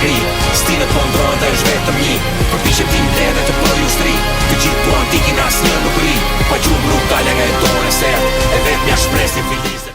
gri. Stilët po ndrohen dhe është vetëm një. Përpishet tim dhe të bëj ustri. Të gjithë po antikin asnjë nuk ri. Pa gjumë nuk dalë nga e tonë e serë. E vetë mja shpresin filizet.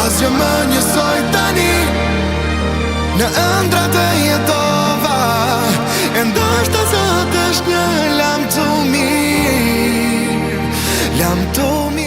Asgjë më njësoj tani. Në ëndrat e jetova, e ndoshta sot është një lam të mirë, lam të mirë.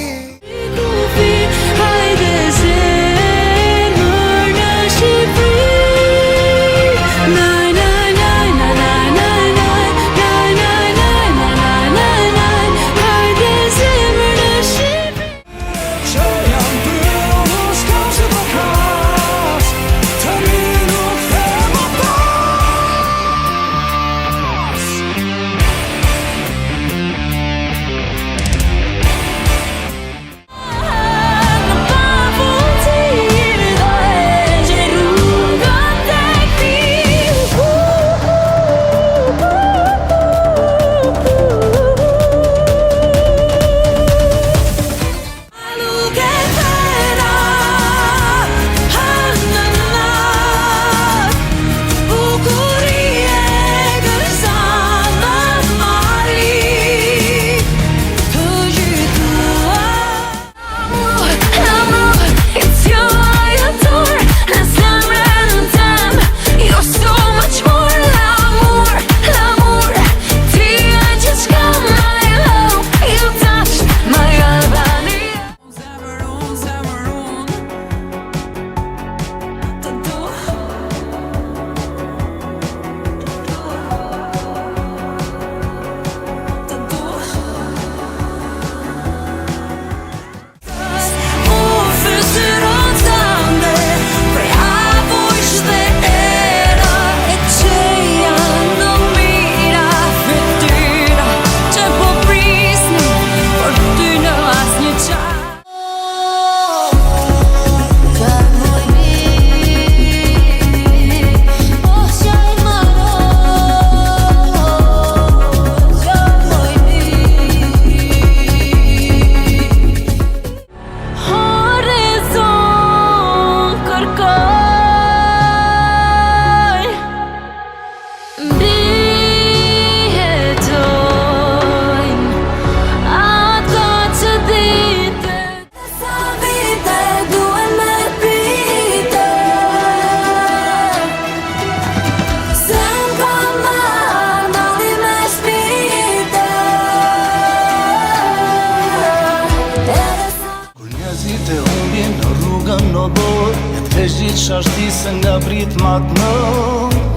kisha shti se nga prit mat në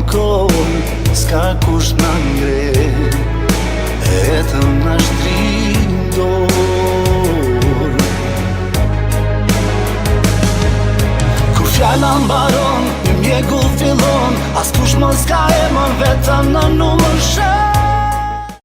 kohë, s'ka kush na ngre, etëm na shtrin dorë. Kur fjalla mbaron, një mjegull fillon, as kush mos ka emën vetëm në numër shë.